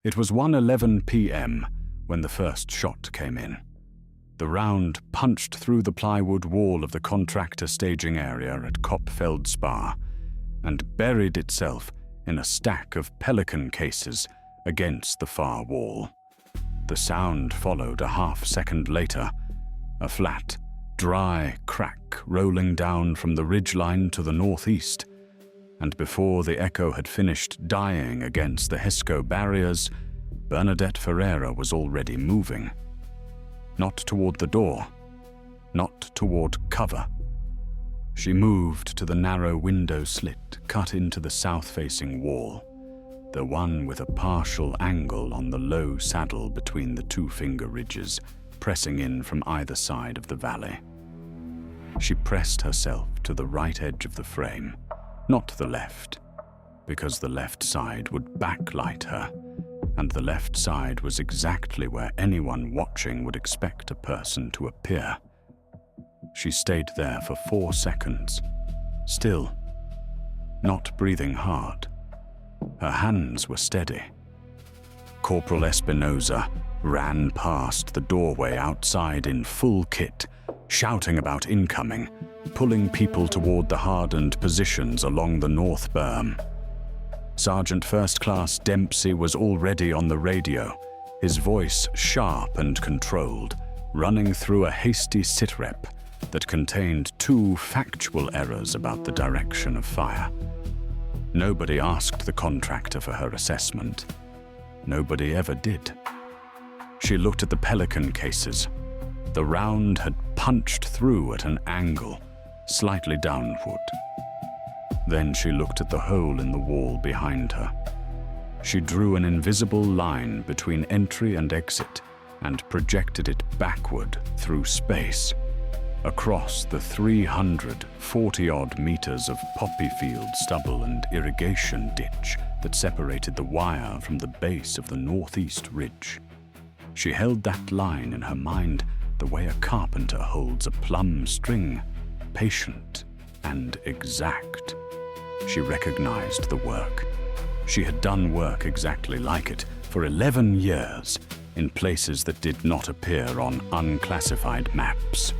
It was 1:11 p.m. when the first shot came in. The round punched through the plywood wall of the Contractor staging area at COP Feldspar and buried itself in a stack of pelican cases against the far wall. The sound followed a half-second later, a flat, dry crack rolling down from the ridgeline to the northeast, and before the echo had finished dying against the HESCO barriers, Bernadette Ferreira was already moving. Not toward the door, not toward cover. She moved to the narrow window slit cut into the south-facing wall, the one with a partial angle on the low saddle between the two finger ridges, pressing in from either side of the valley. She pressed herself to the right edge of the frame, not the left, because the left side would backlight her, and the left side was exactly where anyone watching would expect a person to appear. She stayed there for 4 seconds, still, not breathing hard. Her hands were steady. Corporal Espinosa ran past the doorway outside in full kit, shouting about incoming, pulling people toward the hardened positions along the north berm. Sergeant First Class Dempsey was already on the radio, his voice sharp and controlled, running through a hasty sitrep that contained 2 factual errors about the direction of fire. Nobody asked the contractor for her assessment. Nobody ever did. She looked at the pelican cases. The round had punched through at an angle, slightly downward. Then she looked at the hole in the wall behind her. She drew an invisible line between entry and exit and projected it backward through space, across the 340-odd meters of poppy field stubble and irrigation ditch that separated the wire from the base of the northeast ridge. She held that line in her mind the way a carpenter holds a plumb string, patient and exact. She recognized the work. She had done work exactly like it for 11 years in places that did not appear on unclassified maps.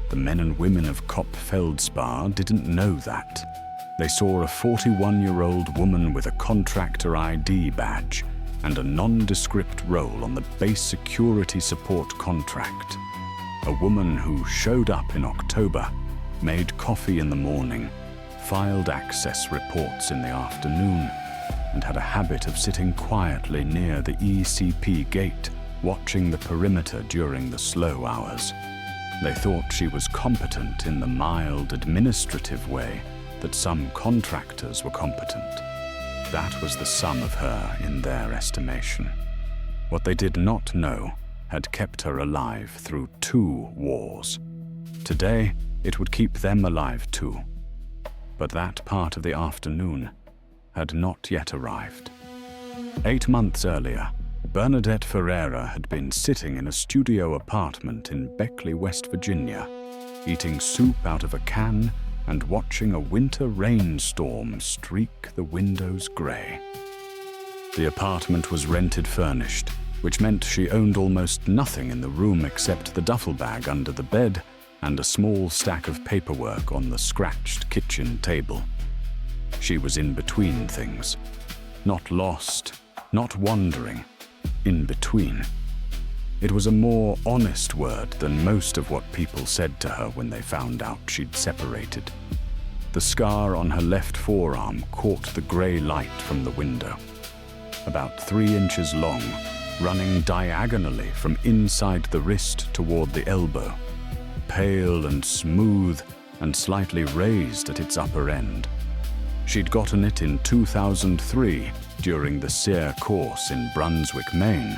The men and women of COP Feldspar didn't know that. They saw a 41-year-old woman with a contractor ID badge and a nondescript role on the base security support contract. A woman who showed up in October, made coffee in the morning, filed access reports in the afternoon, and had a habit of sitting quietly near the ECP gate, watching the perimeter during the slow hours. They thought she was competent in the mild administrative way that some contractors were competent. That was the sum of her in their estimation. What they did not know had kept her alive through 2 wars. Today, it would keep them alive too. But that part of the afternoon had not yet arrived. 8 months earlier, Bernadette Ferreira had been sitting in a studio apartment in Beckley, West Virginia, eating soup out of a can and watching a winter rainstorm streak the windows gray. The apartment was rented furnished, which meant she owned almost nothing in the room except the duffel bag under the bed and a small stack of paperwork on the scratched kitchen table. She was in between things, not lost, not wandering, in between. It was a more honest word than most of what people said to her when they found out she'd separated. The scar on her left forearm caught the gray light from the window, about 3 inches long, running diagonally from inside the wrist toward the elbow, pale and smooth and slightly raised at its upper end. She'd gotten it in 2003 during the SEER course in Brunswick, Maine,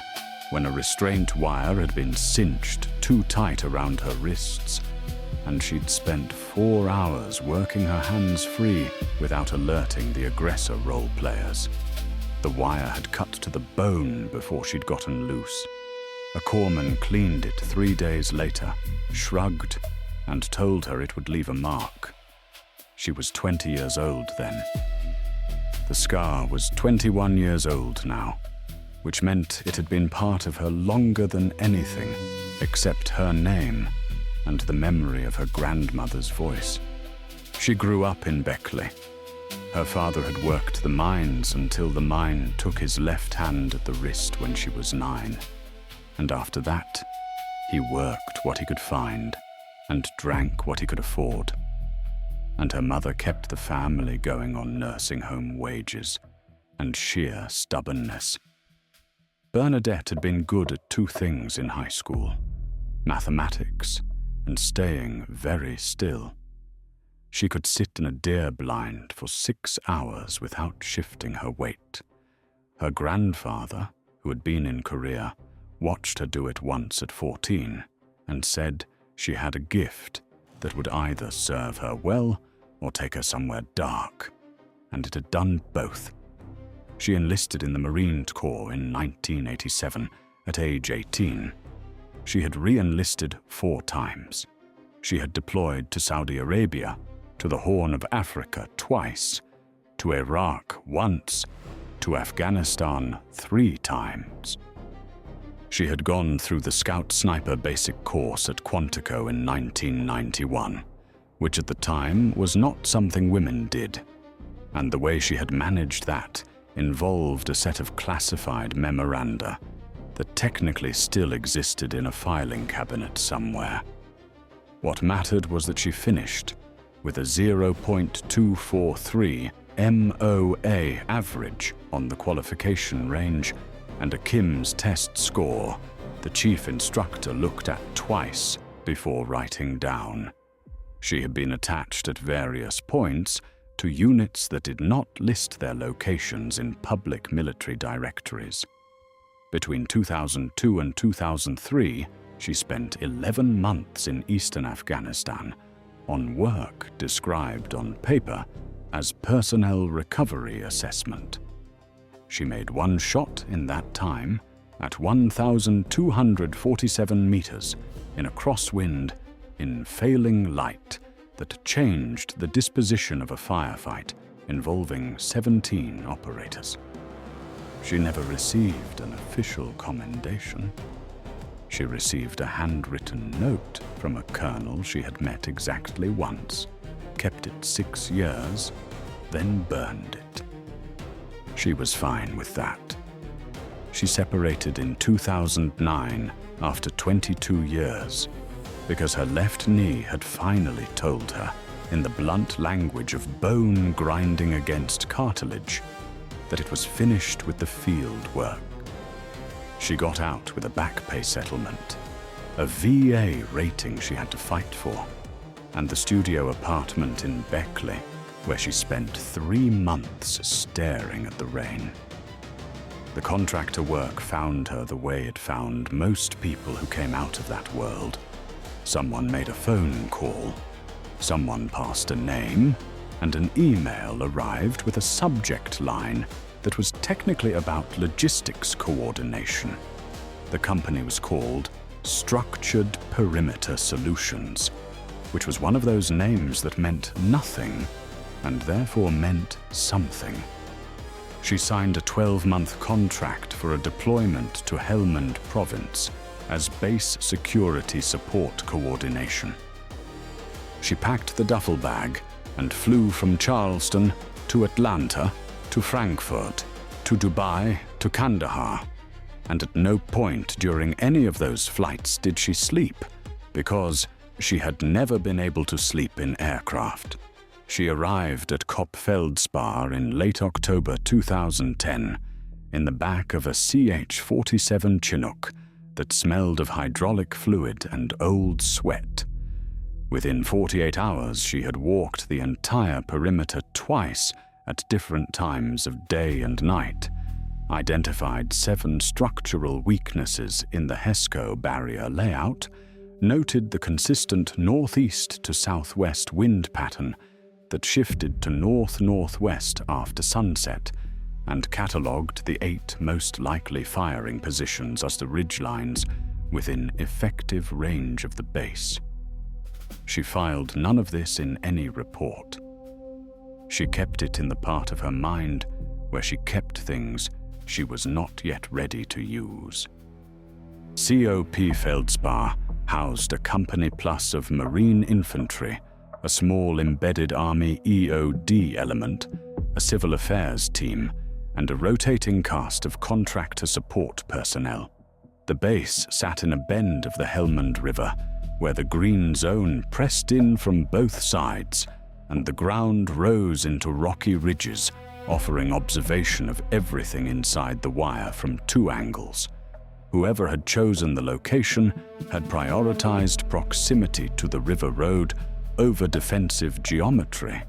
when a restraint wire had been cinched too tight around her wrists, and she'd spent 4 hours working her hands free without alerting the aggressor role players. The wire had cut to the bone before she'd gotten loose. A corpsman cleaned it 3 days later, shrugged, and told her it would leave a mark. She was 20 years old then. The scar was 21 years old now, which meant it had been part of her longer than anything except her name and the memory of her grandmother's voice. She grew up in Beckley. Her father had worked the mines until the mine took his left hand at the wrist when she was 9. And after that, he worked what he could find and drank what he could afford. And her mother kept the family going on nursing home wages and sheer stubbornness. Bernadette had been good at 2 things in high school: mathematics and staying very still. She could sit in a deer blind for 6 hours without shifting her weight. Her grandfather, who had been in Korea, watched her do it once at 14 and said she had a gift that would either serve her well or take her somewhere dark, and it had done both. She enlisted in the Marine Corps in 1987 at age 18. She had re-enlisted 4 times. She had deployed to Saudi Arabia, to the Horn of Africa twice, to Iraq once, to Afghanistan 3 times. She had gone through the Scout Sniper Basic Course at Quantico in 1991, which at the time was not something women did, and the way she had managed that involved a set of classified memoranda that technically still existed in a filing cabinet somewhere. What mattered was that she finished with a 0.243 MOA average on the qualification range and a Kim's test score the chief instructor looked at twice before writing down. She had been attached at various points to units that did not list their locations in public military directories. Between 2002 and 2003, she spent 11 months in eastern Afghanistan on work described on paper as personnel recovery assessment. She made 1 shot in that time at 1,247 meters in a crosswind in failing light that changed the disposition of a firefight involving 17 operators. She never received an official commendation. She received a handwritten note from a colonel she had met exactly once, kept it 6 years, then burned it. She was fine with that. She separated in 2009 after 22 years because her left knee had finally told her, in the blunt language of bone grinding against cartilage, that it was finished with the field work. She got out with a back pay settlement, a VA rating she had to fight for, and the studio apartment in Beckley, where she spent 3 months staring at the rain. The contractor work found her the way it found most people who came out of that world. Someone made a phone call, someone passed a name, and an email arrived with a subject line that was technically about logistics coordination. The company was called Structured Perimeter Solutions, which was one of those names that meant nothing and therefore meant something. She signed a 12-month contract for a deployment to Helmand Province as Base Security Support Coordination. She packed the duffel bag and flew from Charleston to Atlanta to Frankfurt to Dubai to Kandahar, and at no point during any of those flights did she sleep, because she had never been able to sleep in aircraft. She arrived at COP Feldspar in late October 2010 in the back of a CH-47 Chinook that smelled of hydraulic fluid and old sweat. Within 48 hours, she had walked the entire perimeter twice at different times of day and night, identified 7 structural weaknesses in the HESCO barrier layout, noted the consistent northeast to southwest wind pattern that shifted to north-northwest after sunset, and catalogued the 8 most likely firing positions as the ridgelines within effective range of the base. She filed none of this in any report. She kept it in the part of her mind where she kept things she was not yet ready to use. COP Feldspar housed a company plus of Marine Infantry, a small embedded Army EOD element, a civil affairs team, and a rotating cast of contractor support personnel. The base sat in a bend of the Helmand River, where the green zone pressed in from both sides, and the ground rose into rocky ridges, offering observation of everything inside the wire from 2 angles. Whoever had chosen the location had prioritized proximity to the river road over defensive geometry,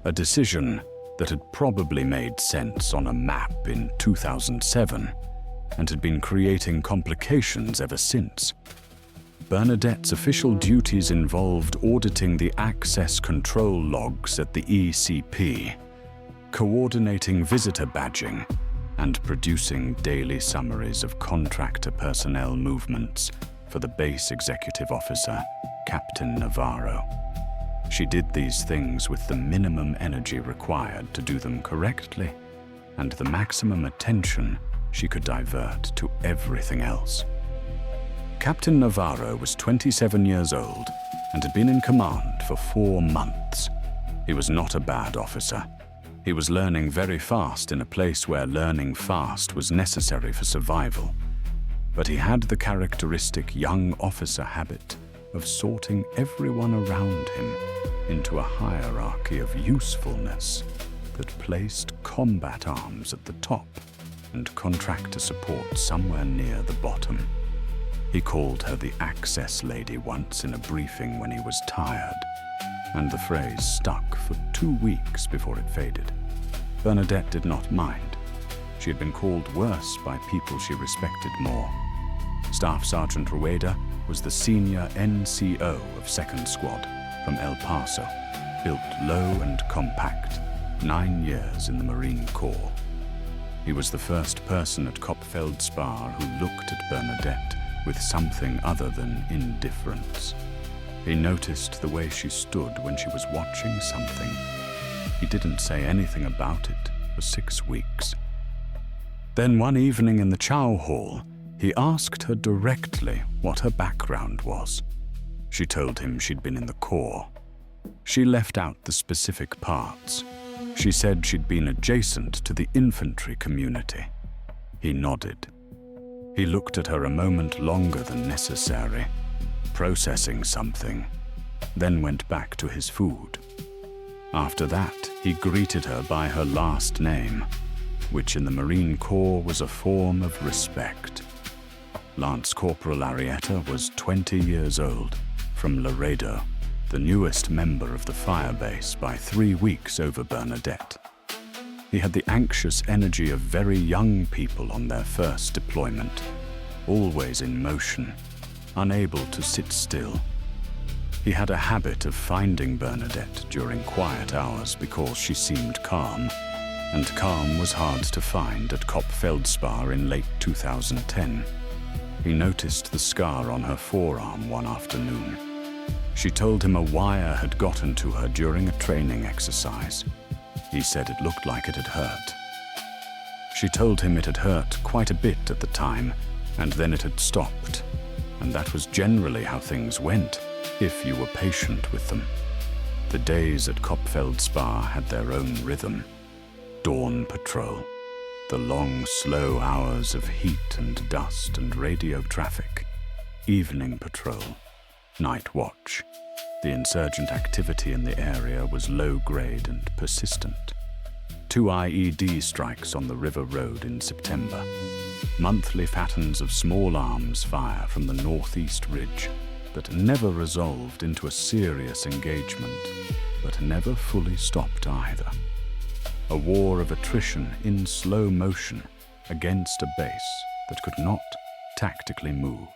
a decision that had probably made sense on a map in 2007 and had been creating complications ever since. Bernadette's official duties involved auditing the access control logs at the ECP, coordinating visitor badging, and producing daily summaries of contractor personnel movements for the base executive officer, Captain Navarro. She did these things with the minimum energy required to do them correctly, and the maximum attention she could divert to everything else. Captain Navarro was 27 years old and had been in command for 4 months. He was not a bad officer. He was learning very fast in a place where learning fast was necessary for survival. But he had the characteristic young officer habit of sorting everyone around him into a hierarchy of usefulness that placed combat arms at the top and contractor support somewhere near the bottom. He called her the access lady once in a briefing when he was tired, and the phrase stuck for 2 weeks before it faded. Bernadette did not mind. She had been called worse by people she respected more. Staff Sergeant Rueda was the senior NCO of 2nd Squad from El Paso, built low and compact, 9 years in the Marine Corps. He was the first person at COP Feldspar who looked at Bernadette with something other than indifference. He noticed the way she stood when she was watching something. He didn't say anything about it for 6 weeks. Then one evening in the chow hall, he asked her directly what her background was. She told him she'd been in the Corps. She left out the specific parts. She said she'd been adjacent to the infantry community. He nodded. He looked at her a moment longer than necessary, processing something, then went back to his food. After that, he greeted her by her last name, which in the Marine Corps was a form of respect. Lance Corporal Arrieta was 20 years old, from Laredo, the newest member of the firebase by 3 weeks over Bernadette. He had the anxious energy of very young people on their first deployment, always in motion, unable to sit still. He had a habit of finding Bernadette during quiet hours because she seemed calm, and calm was hard to find at COP Feldspar in late 2010. He noticed the scar on her forearm one afternoon. She told him a wire had gotten to her during a training exercise. He said it looked like it had hurt. She told him it had hurt quite a bit at the time, and then it had stopped, and that was generally how things went, if you were patient with them. The days at COP Feldspar had their own rhythm. Dawn patrol, the long, slow hours of heat and dust and radio traffic. Evening patrol, night watch. The insurgent activity in the area was low-grade and persistent. 2 IED strikes on the river road in September. Monthly patterns of small arms fire from the northeast ridge that never resolved into a serious engagement, but never fully stopped either. A war of attrition in slow motion against a base that could not tactically move.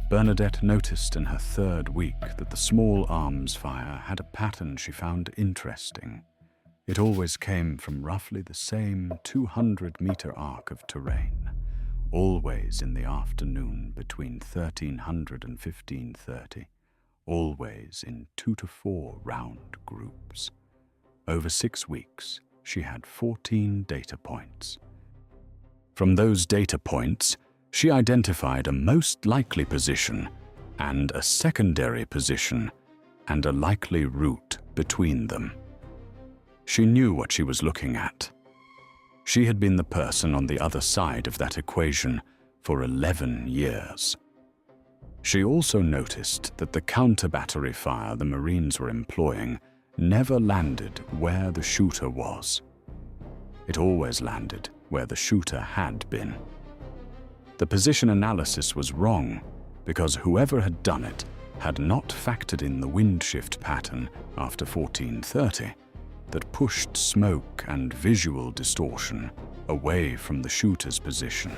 Bernadette noticed in her 3rd week that the small arms fire had a pattern she found interesting. It always came from roughly the same 200-meter arc of terrain, always in the afternoon between 1300 and 1530, always in 2 to 4 round groups. Over 6 weeks, she had 14 data points. From those data points, she identified a most likely position and a secondary position and a likely route between them. She knew what she was looking at. She had been the person on the other side of that equation for 11 years. She also noticed that the counter-battery fire the Marines were employing never landed where the shooter was. It always landed where the shooter had been. The position analysis was wrong because whoever had done it had not factored in the wind shift pattern after 1430 that pushed smoke and visual distortion away from the shooter's position,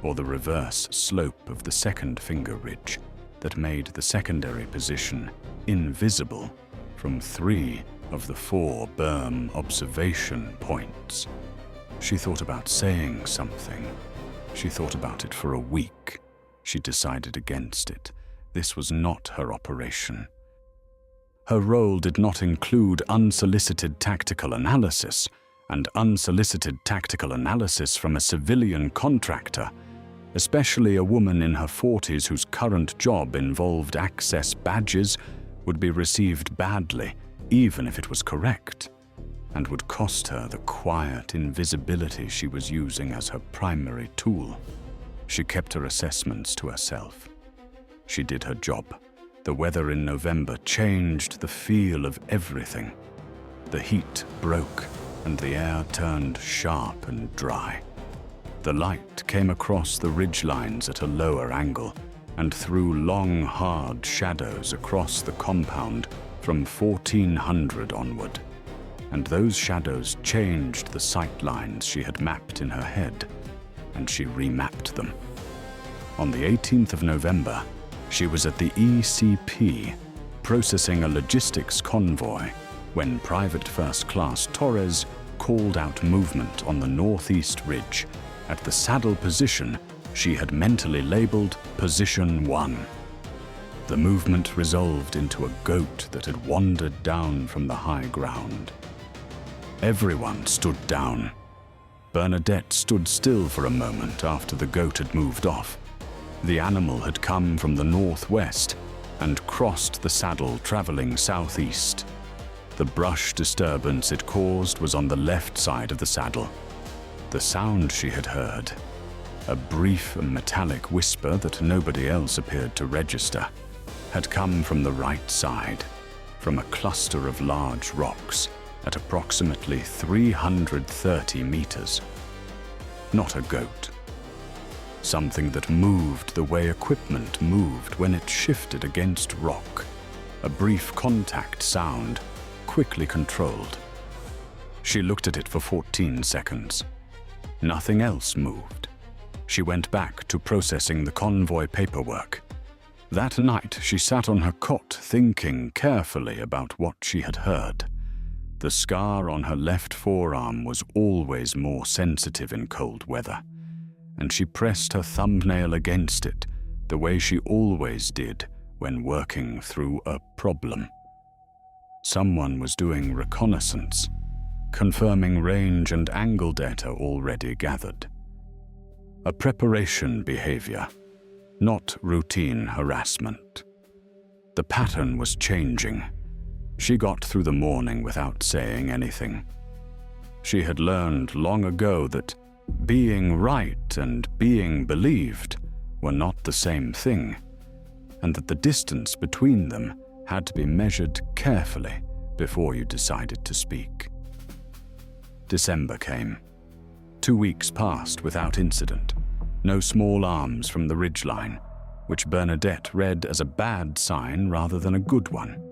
or the reverse slope of the second finger ridge that made the secondary position invisible from 3 of the 4 berm observation points. She thought about saying something. She thought about it for a week. She decided against it. This was not her operation. Her role did not include unsolicited tactical analysis, and unsolicited tactical analysis from a civilian contractor, especially a woman in her 40s whose current job involved access badges, would be received badly, even if it was correct, and would cost her the quiet invisibility she was using as her primary tool. She kept her assessments to herself. She did her job. The weather in November changed the feel of everything. The heat broke, and the air turned sharp and dry. The light came across the ridgelines at a lower angle and threw long, hard shadows across the compound from 1400 onward. And those shadows changed the sight lines she had mapped in her head, and she remapped them. On the 18th of November, she was at the ECP processing a logistics convoy when Private First Class Torres called out movement on the northeast ridge at the saddle position she had mentally labeled Position 1. The movement resolved into a goat that had wandered down from the high ground. Everyone stood down. Bernadette stood still for a moment after the goat had moved off. The animal had come from the northwest and crossed the saddle traveling southeast. The brush disturbance it caused was on the left side of the saddle. The sound she had heard, a brief metallic whisper that nobody else appeared to register, had come from the right side, from a cluster of large rocks at approximately 330 meters. Not a goat. Something that moved the way equipment moved when it shifted against rock. A brief contact sound, quickly controlled. She looked at it for 14 seconds. Nothing else moved. She went back to processing the convoy paperwork. That night, she sat on her cot thinking carefully about what she had heard. The scar on her left forearm was always more sensitive in cold weather, and she pressed her thumbnail against it the way she always did when working through a problem. Someone was doing reconnaissance, confirming range and angle data already gathered. A preparation behavior, not routine harassment. The pattern was changing. She got through the morning without saying anything. She had learned long ago that being right and being believed were not the same thing, and that the distance between them had to be measured carefully before you decided to speak. December came. 2 weeks passed without incident. No small arms from the ridgeline, which Bernadette read as a bad sign rather than a good one.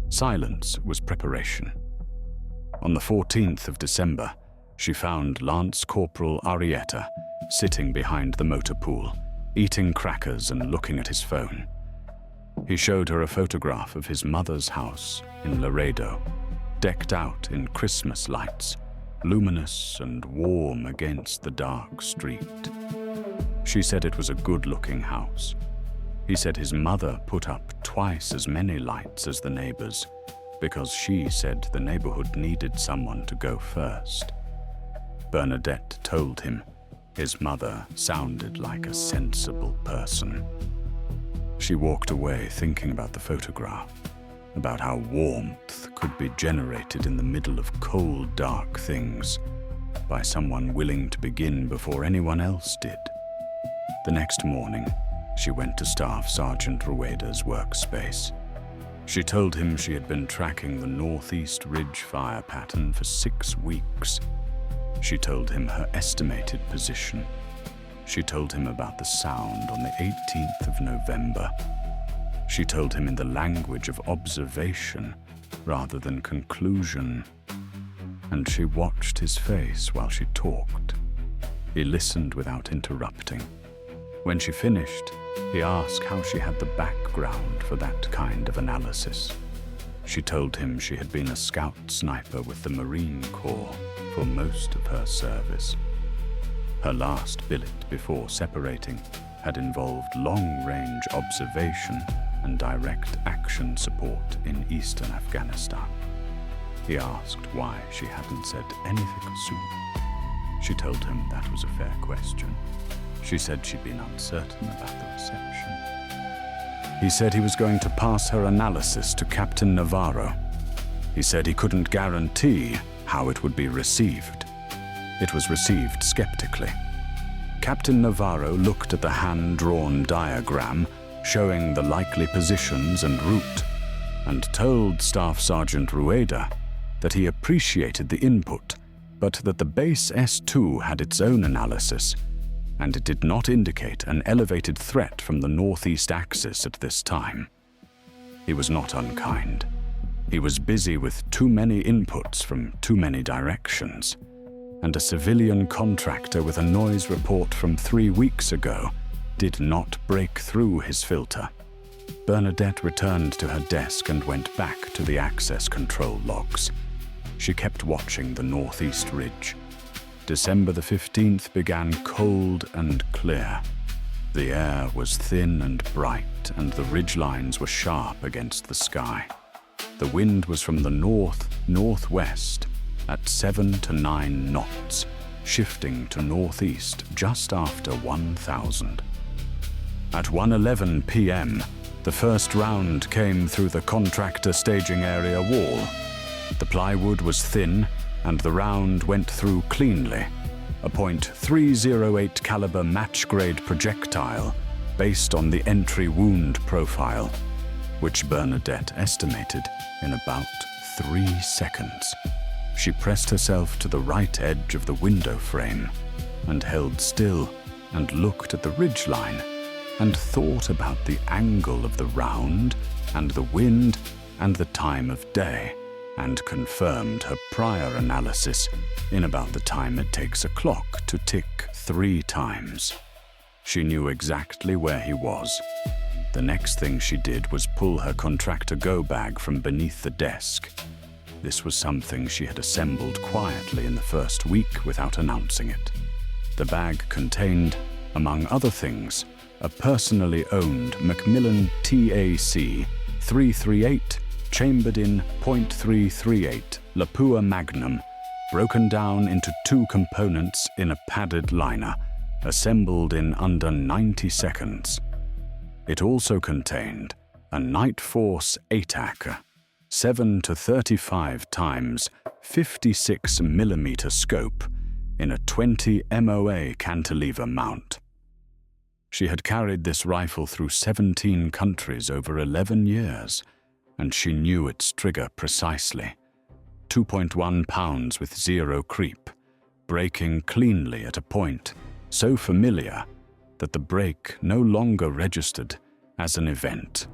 Silence was preparation. On the 14th of December, she found Lance Corporal Arrieta sitting behind the motor pool, eating crackers and looking at his phone. He showed her a photograph of his mother's house in Laredo, decked out in Christmas lights, luminous and warm against the dark street. She said it was a good-looking house. He said his mother put up twice as many lights as the neighbors because she said the neighborhood needed someone to go first. Bernadette told him, His mother sounded like a sensible person. She walked away thinking about the photograph, about how warmth could be generated in the middle of cold, dark things by someone willing to begin before anyone else did. The next morning, she went to Staff Sergeant Rueda's workspace. She told him she had been tracking the Northeast Ridge fire pattern for 6 weeks. She told him her estimated position. She told him about the sound on the 18th of November. She told him in the language of observation rather than conclusion. And she watched his face while she talked. He listened without interrupting. When she finished, he asked how she had the background for that kind of analysis. She told him she had been a scout sniper with the Marine Corps for most of her service. Her last billet before separating had involved long-range observation and direct action support in eastern Afghanistan. He asked why she hadn't said anything sooner. She told him that was a fair question. She said she'd been uncertain about the reception. He said he was going to pass her analysis to Captain Navarro. He said he couldn't guarantee how it would be received. It was received skeptically. Captain Navarro looked at the hand-drawn diagram showing the likely positions and route, and told Staff Sergeant Rueda that he appreciated the input, but that the base S2 had its own analysis, and it did not indicate an elevated threat from the northeast axis at this time. He was not unkind. He was busy with too many inputs from too many directions, and a civilian contractor with a noise report from 3 weeks ago did not break through his filter. Bernadette returned to her desk and went back to the access control logs. She kept watching the northeast ridge. December the 15th began cold and clear. The air was thin and bright, and the ridgelines were sharp against the sky. The wind was from the north-northwest at 7 to 9 knots, shifting to northeast just after 1,000. At 1:11 p.m., the first round came through the contractor staging area wall. The plywood was thin, and the round went through cleanly, a .308 caliber match-grade projectile based on the entry wound profile, which Bernadette estimated in about 3 seconds. She pressed herself to the right edge of the window frame and held still and looked at the ridgeline and thought about the angle of the round and the wind and the time of day, and confirmed her prior analysis in about the time it takes a clock to tick 3 times. She knew exactly where he was. The next thing she did was pull her Contractor go bag from beneath the desk. This was something she had assembled quietly in the first week without announcing it. The bag contained, among other things, a personally owned McMillan TAC-338 chambered in .338 Lapua Magnum, broken down into 2 components in a padded liner, assembled in under 90 seconds. It also contained a Night Force ATAC, 7 to 35 times 56 mm scope in a 20 MOA cantilever mount. She had carried this rifle through 17 countries over 11 years, and she knew its trigger precisely. 2.1 pounds with 0 creep, braking cleanly at a point so familiar that the brake no longer registered as an event,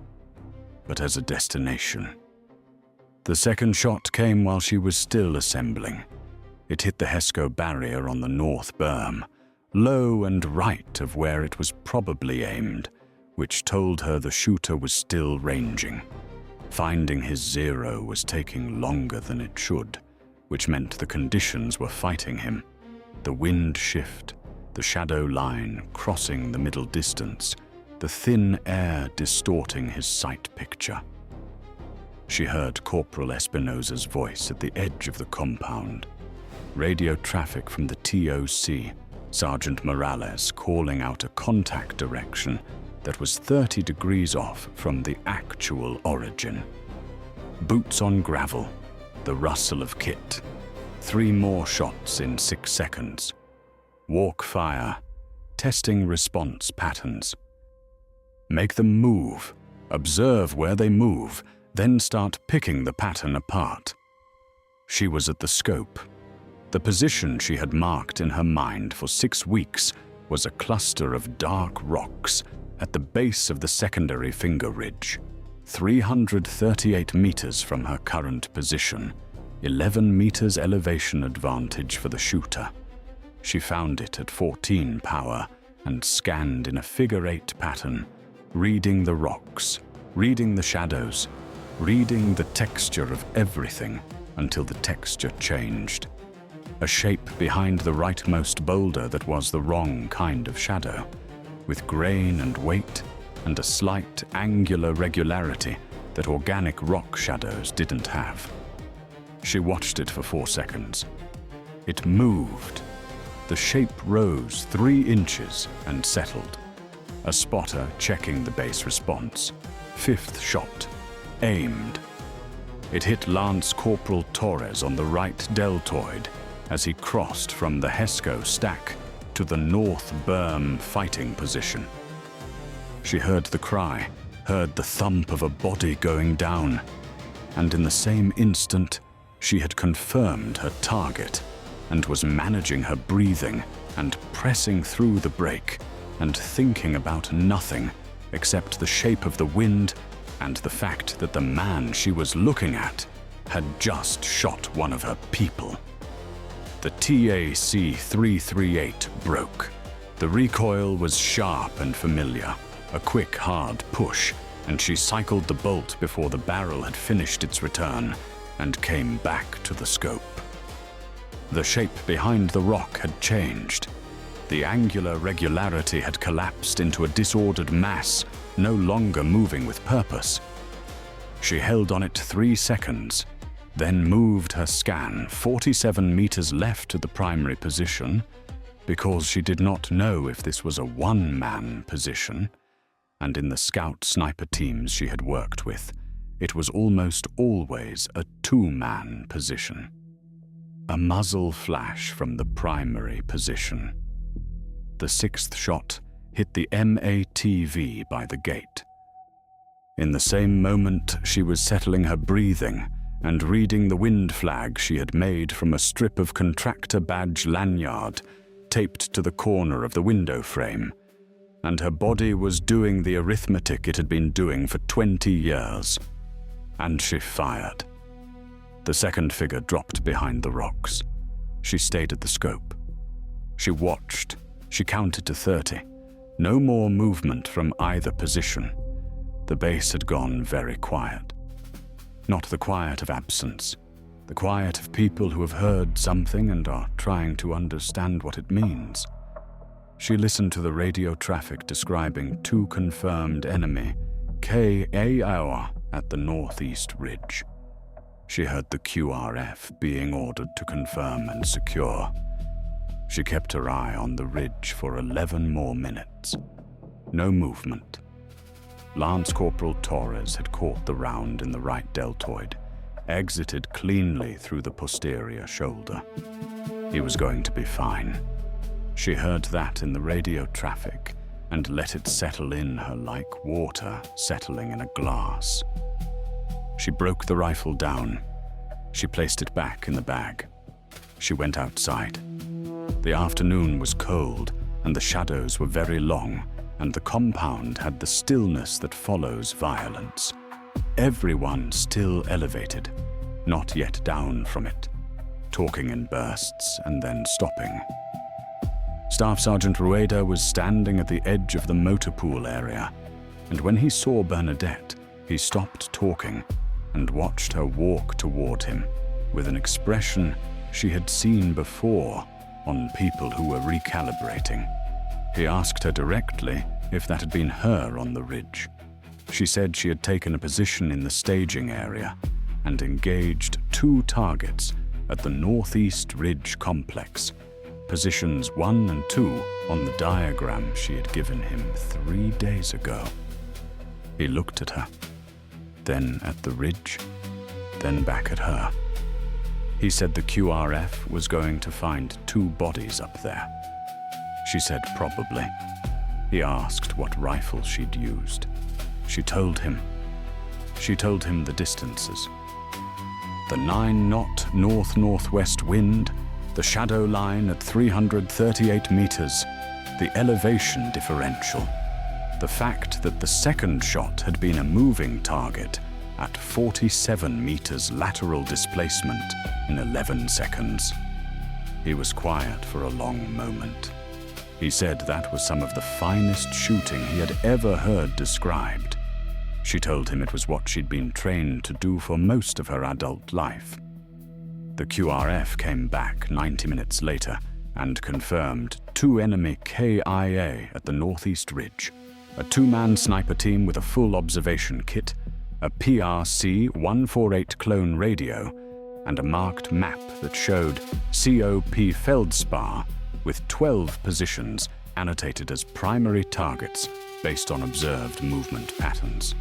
but as a destination. The second shot came while she was still assembling. It hit the HESCO barrier on the north berm, low and right of where it was probably aimed, which told her the shooter was still ranging. Finding his 0 was taking longer than it should, which meant the conditions were fighting him. The wind shift, the shadow line crossing the middle distance, the thin air distorting his sight picture. She heard Corporal Espinosa's voice at the edge of the compound. Radio traffic from the TOC, Sergeant Morales calling out a contact direction that was 30 degrees off from the actual origin. Boots on gravel, the rustle of kit. 3 more shots in 6 seconds. Walk fire, testing response patterns. Make them move, observe where they move, then start picking the pattern apart. She was at the scope. The position she had marked in her mind for 6 weeks was a cluster of dark rocks at the base of the secondary finger ridge, 338 meters from her current position, 11 meters elevation advantage for the shooter. She found it at 14 power and scanned in a figure-8 pattern, reading the rocks, reading the shadows, reading the texture of everything until the texture changed. A shape behind the rightmost boulder that was the wrong kind of shadow, with grain and weight and a slight angular regularity that organic rock shadows didn't have. She watched it for 4 seconds. It moved. The shape rose 3 inches and settled. A spotter checking the base response. 5th shot. Aimed. It hit Lance Corporal Torres on the right deltoid as he crossed from the Hesco stack to the North Berm fighting position. She heard the cry, heard the thump of a body going down, and in the same instant, she had confirmed her target and was managing her breathing and pressing through the brake and thinking about nothing except the shape of the wind and the fact that the man she was looking at had just shot one of her people. The TAC-338 broke. The recoil was sharp and familiar, a quick, hard push, and she cycled the bolt before the barrel had finished its return and came back to the scope. The shape behind the rock had changed. The angular regularity had collapsed into a disordered mass, no longer moving with purpose. She held on it 3 seconds, then moved her scan 47 meters left to the primary position, because she did not know if this was a one-man position, and in the scout sniper teams she had worked with, it was almost always a 2-man position. A muzzle flash from the primary position. The 6th shot hit the MATV by the gate. In the same moment, she was settling her breathing and reading the wind flag she had made from a strip of Contractor badge lanyard taped to the corner of the window frame, and her body was doing the arithmetic it had been doing for 20 years. And she fired. The second figure dropped behind the rocks. She stayed at the scope. She watched. She counted to 30. No more movement from either position. The base had gone very quiet. Not the quiet of absence, the quiet of people who have heard something and are trying to understand what it means. She listened to the radio traffic describing 2 confirmed enemy KAR at the northeast ridge. She heard the QRF being ordered to confirm and secure. She kept her eye on the ridge for 11 more minutes. No movement. Lance Corporal Torres had caught the round in the right deltoid, exited cleanly through the posterior shoulder. He was going to be fine. She heard that in the radio traffic and let it settle in her like water settling in a glass. She broke the rifle down. She placed it back in the bag. She went outside. The afternoon was cold and the shadows were very long, and the compound had the stillness that follows violence. Everyone still elevated, not yet down from it, talking in bursts and then stopping. Staff Sergeant Rueda was standing at the edge of the motor pool area, and when he saw Bernadette, he stopped talking and watched her walk toward him with an expression she had seen before on people who were recalibrating. He asked her directly if that had been her on the ridge. She said she had taken a position in the staging area and engaged 2 targets at the northeast ridge complex, positions 1 and 2 on the diagram she had given him 3 days ago. He looked at her, then at the ridge, then back at her. He said the QRF was going to find 2 bodies up there. She said probably. He asked what rifle she'd used. She told him. She told him the distances. The 9-knot north-northwest wind, the shadow line at 338 meters, the elevation differential, the fact that the second shot had been a moving target at 47 meters lateral displacement in 11 seconds. He was quiet for a long moment. He said that was some of the finest shooting he had ever heard described. She told him it was what she'd been trained to do for most of her adult life. The QRF came back 90 minutes later and confirmed 2 enemy KIA at the northeast ridge, a 2-man sniper team with a full observation kit, a PRC-148 clone radio, and a marked map that showed COP Feldspar with 12 positions annotated as primary targets based on observed movement patterns.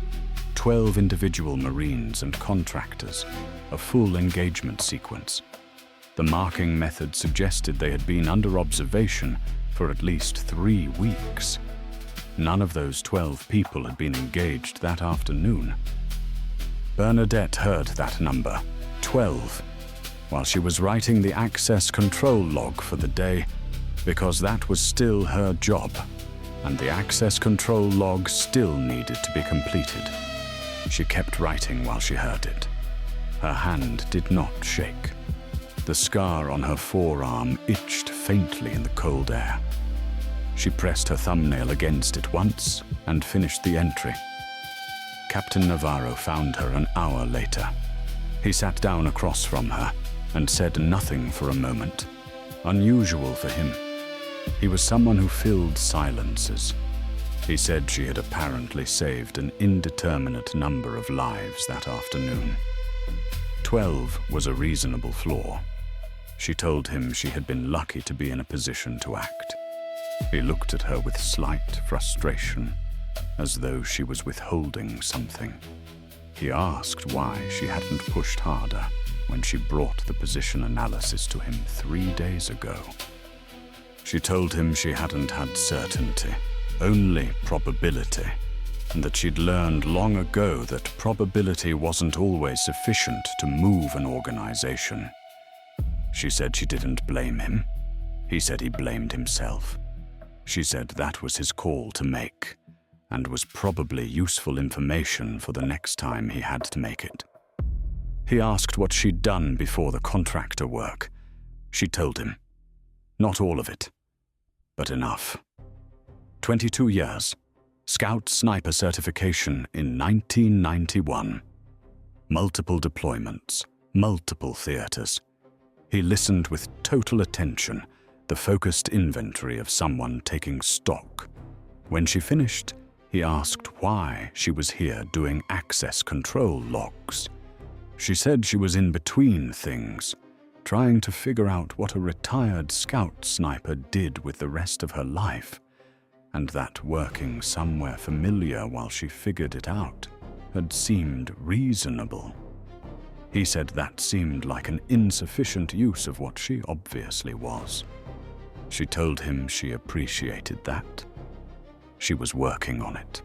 12 individual Marines and contractors, a full engagement sequence. The marking method suggested they had been under observation for at least 3 weeks. None of those 12 people had been engaged that afternoon. Bernadette heard that number, 12, while she was writing the access control log for the day, because that was still her job, and the access control log still needed to be completed. She kept writing while she heard it. Her hand did not shake. The scar on her forearm itched faintly in the cold air. She pressed her thumbnail against it once and finished the entry. Captain Navarro found her an hour later. He sat down across from her and said nothing for a moment. Unusual for him. He was someone who filled silences. He said she had apparently saved an indeterminate number of lives that afternoon. 12 was a reasonable flaw. She told him she had been lucky to be in a position to act. He looked at her with slight frustration, as though she was withholding something. He asked why she hadn't pushed harder when she brought the position analysis to him 3 days ago. She told him she hadn't had certainty, only probability, and that she'd learned long ago that probability wasn't always sufficient to move an organization. She said she didn't blame him. He said he blamed himself. She said that was his call to make, and was probably useful information for the next time he had to make it. He asked what she'd done before the contractor work. She told him. Not all of it, but enough. 22 years, Scout Sniper certification in 1991. Multiple deployments, multiple theaters. He listened with total attention, the focused inventory of someone taking stock. When she finished, he asked why she was here doing access control logs. She said she was in between things, trying to figure out what a retired scout sniper did with the rest of her life, and that working somewhere familiar while she figured it out had seemed reasonable. He said that seemed like an insufficient use of what she obviously was. She told him she appreciated that. She was working on it.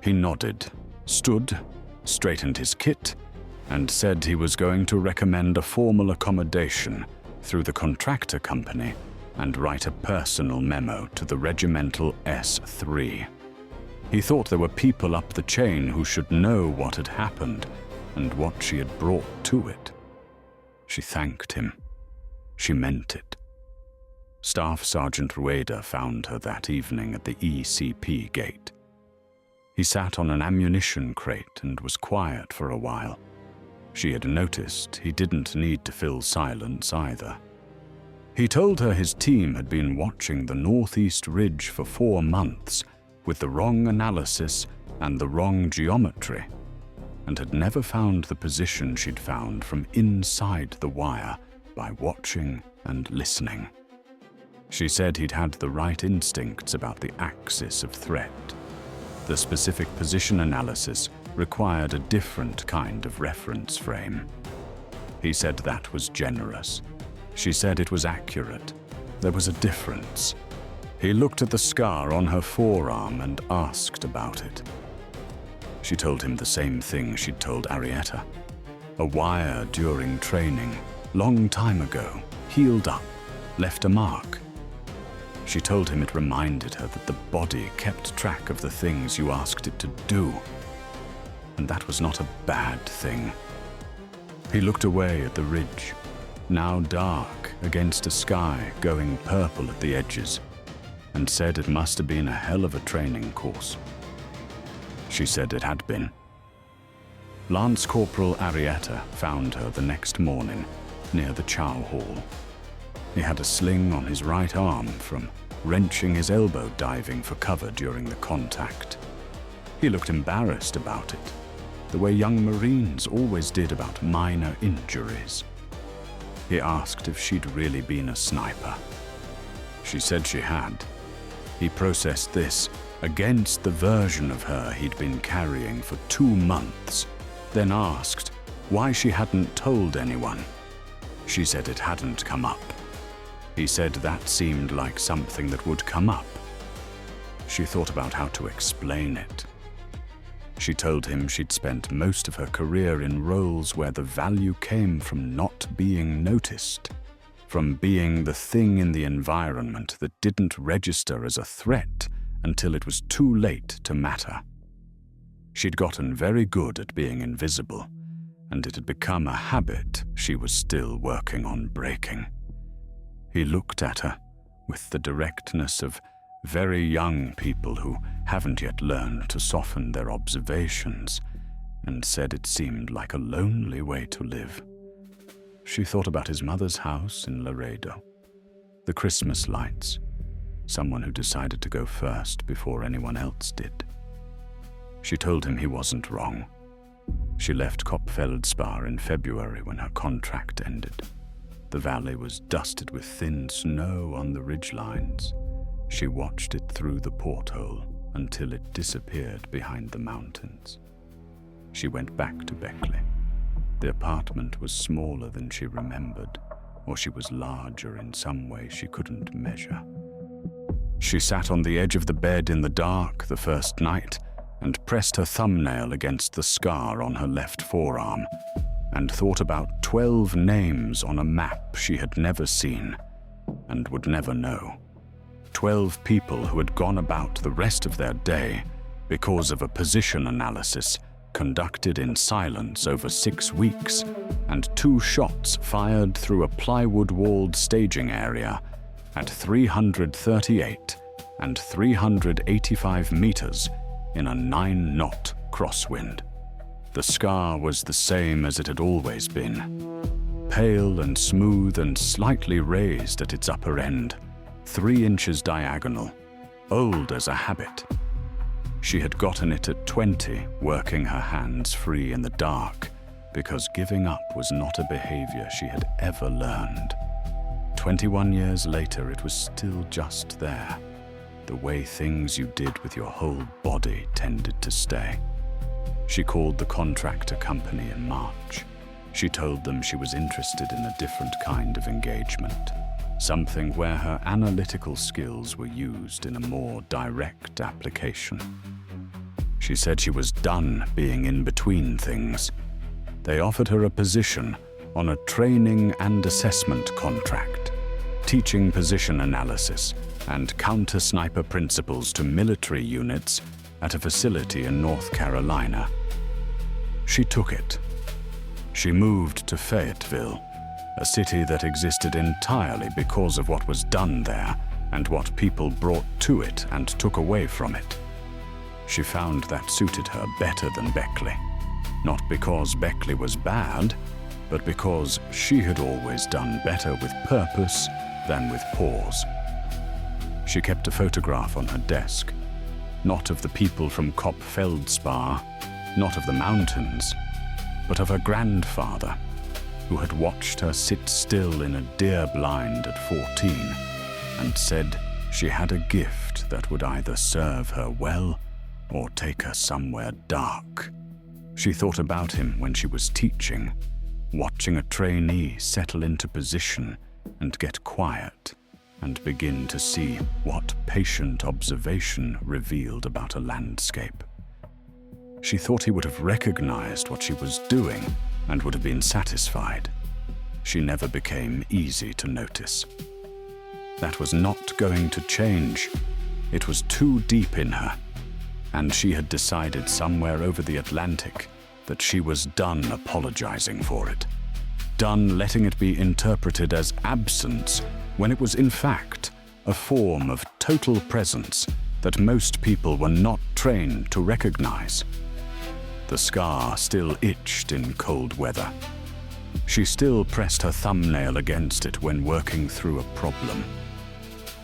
He nodded, stood, straightened his kit, and said he was going to recommend a formal accommodation through the contractor company and write a personal memo to the regimental S3. He thought there were people up the chain who should know what had happened and what she had brought to it. She thanked him. She meant it. Staff Sergeant Rueda found her that evening at the ECP gate. He sat on an ammunition crate and was quiet for a while. She had noticed he didn't need to fill silence either. He told her his team had been watching the northeast ridge for 4 months with the wrong analysis and the wrong geometry, and had never found the position she'd found from inside the wire by watching and listening. She said he'd had the right instincts about the axis of threat. The specific position analysis required a different kind of reference frame. He said that was generous. She said it was accurate. There was a difference. He looked at the scar on her forearm and asked about it. She told him the same thing she'd told Arietta. A wire during training, long time ago, healed up, left a mark. She told him it reminded her that the body kept track of the things you asked it to do. And that was not a bad thing. He looked away at the ridge, now dark against a sky going purple at the edges, and said it must have been a hell of a training course. She said it had been. Lance Corporal Arietta found her the next morning near the chow hall. He had a sling on his right arm from wrenching his elbow diving for cover during the contact. He looked embarrassed about it, the way young Marines always did about minor injuries. He asked if she'd really been a sniper. She said she had. He processed this against the version of her he'd been carrying for 2 months, then asked why she hadn't told anyone. She said it hadn't come up. He said that seemed like something that would come up. She thought about how to explain it. She told him she'd spent most of her career in roles where the value came from not being noticed, from being the thing in the environment that didn't register as a threat until it was too late to matter. She'd gotten very good at being invisible, and it had become a habit she was still working on breaking. He looked at her with the directness of very young people who haven't yet learned to soften their observations, and said it seemed like a lonely way to live. She thought about his mother's house in Laredo, the Christmas lights, someone who decided to go first before anyone else did. She told him he wasn't wrong. She left COP Feldspar in February when her contract ended. The valley was dusted with thin snow on the ridgelines. She watched it through the porthole until it disappeared behind the mountains. She went back to Beckley. The apartment was smaller than she remembered, or she was larger in some way she couldn't measure. She sat on the edge of the bed in the dark the first night and pressed her thumbnail against the scar on her left forearm and thought about 12 names on a map she had never seen and would never know. 12 people who had gone about the rest of their day because of a position analysis conducted in silence over 6 weeks and 2 shots fired through a plywood-walled staging area at 338 and 385 meters in a 9-knot crosswind. The scar was the same as it had always been, pale and smooth and slightly raised at its upper end, 3 inches diagonal, old as a habit. She had gotten it at 20, working her hands free in the dark, because giving up was not a behavior she had ever learned. 21 years later, it was still just there. The way things you did with your whole body tended to stay. She called the contractor company in March. She told them she was interested in a different kind of engagement, something where her analytical skills were used in a more direct application. She said she was done being in between things. They offered her a position on a training and assessment contract, teaching position analysis and counter-sniper principles to military units at a facility in North Carolina. She took it. She moved to Fayetteville, a city that existed entirely because of what was done there and what people brought to it and took away from it. She found that suited her better than Beckley, not because Beckley was bad, but because she had always done better with purpose than with pause. She kept a photograph on her desk, not of the people from COP Feldspar, not of the mountains, but of her grandfather, who had watched her sit still in a deer blind at 14, and said she had a gift that would either serve her well or take her somewhere dark. She thought about him when she was teaching, watching a trainee settle into position and get quiet and begin to see what patient observation revealed about a landscape. She thought he would have recognized what she was doing and would have been satisfied. She never became easy to notice. That was not going to change. It was too deep in her, and she had decided somewhere over the Atlantic that she was done apologizing for it, done letting it be interpreted as absence when it was in fact a form of total presence that most people were not trained to recognize. The scar still itched in cold weather. She still pressed her thumbnail against it when working through a problem.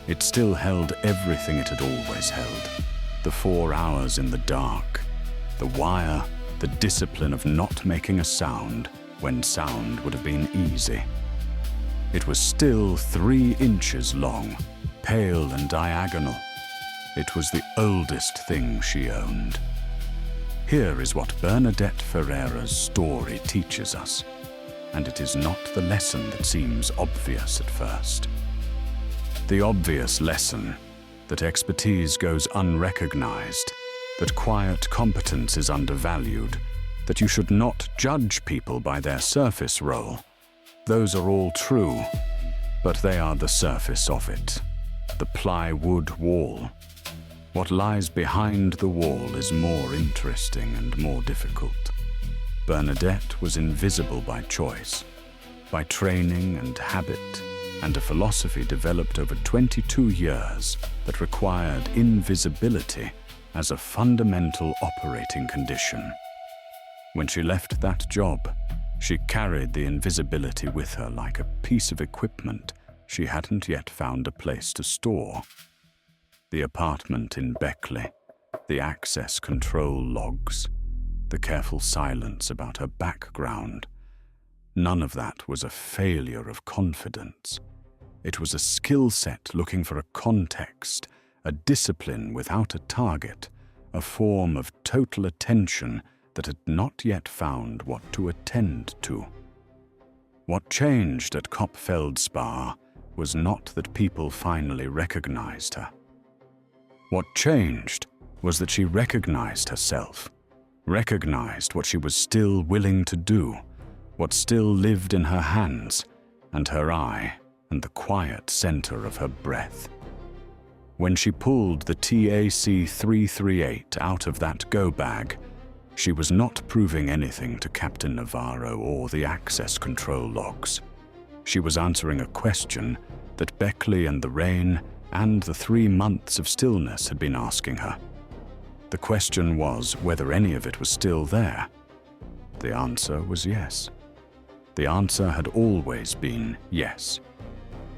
It still held everything it had always held: the 4 hours in the dark, the wire, the discipline of not making a sound when sound would have been easy. It was still 3 inches long, pale and diagonal. It was the oldest thing she owned. Here is what Bernadette Ferreira's story teaches us, and it is not the lesson that seems obvious at first. The obvious lesson that expertise goes unrecognized, that quiet competence is undervalued, that you should not judge people by their surface role. Those are all true, but they are the surface of it, the plywood wall. What lies behind the wall is more interesting and more difficult. Bernadette was invisible by choice, by training and habit, and a philosophy developed over 22 years that required invisibility as a fundamental operating condition. When she left that job, she carried the invisibility with her like a piece of equipment she hadn't yet found a place to store. The apartment in Beckley, the access control logs, the careful silence about her background. None of that was a failure of confidence. It was a skill set looking for a context, a discipline without a target, a form of total attention that had not yet found what to attend to. What changed at COP Feldspar was not that people finally recognized her. What changed was that she recognized herself, recognized what she was still willing to do, what still lived in her hands and her eye and the quiet center of her breath. When she pulled the TAC-338 out of that go bag, she was not proving anything to Captain Navarro or the access control logs. She was answering a question that Beckley and the rain and the 3 months of stillness had been asking her. The question was whether any of it was still there. The answer was yes. The answer had always been yes.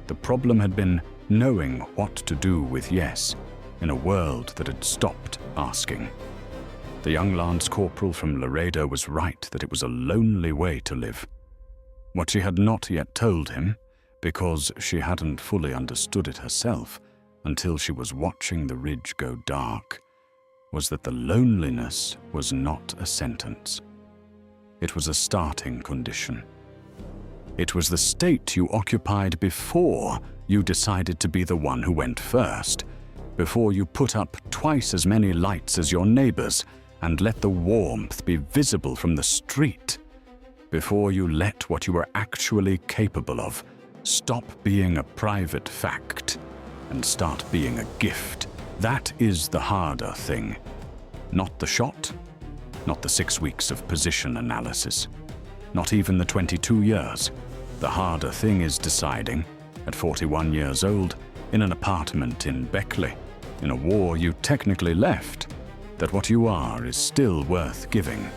The problem had been knowing what to do with yes in a world that had stopped asking. The young Lance Corporal from Laredo was right that it was a lonely way to live. What she had not yet told him, because she hadn't fully understood it herself until she was watching the ridge go dark, was that the loneliness was not a sentence. It was a starting condition. It was the state you occupied before you decided to be the one who went first, before you put up twice as many lights as your neighbors and let the warmth be visible from the street, before you let what you were actually capable of stop being a private fact and start being a gift. That is the harder thing. Not the shot, not the 6 weeks of position analysis, not even the 22 years. The harder thing is deciding, at 41 years old, in an apartment in Beckley, in a war you technically left, that what you are is still worth giving.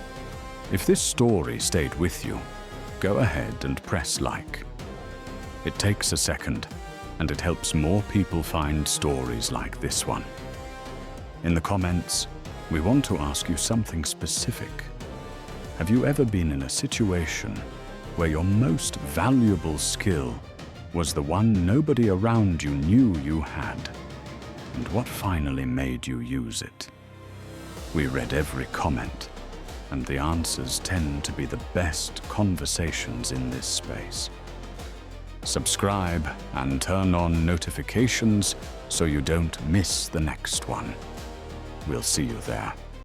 If this story stayed with you, go ahead and press like. It takes a second, and it helps more people find stories like this one. In the comments, we want to ask you something specific. Have you ever been in a situation where your most valuable skill was the one nobody around you knew you had? And what finally made you use it? We read every comment, and the answers tend to be the best conversations in this space. Subscribe and turn on notifications so you don't miss the next one. We'll see you there.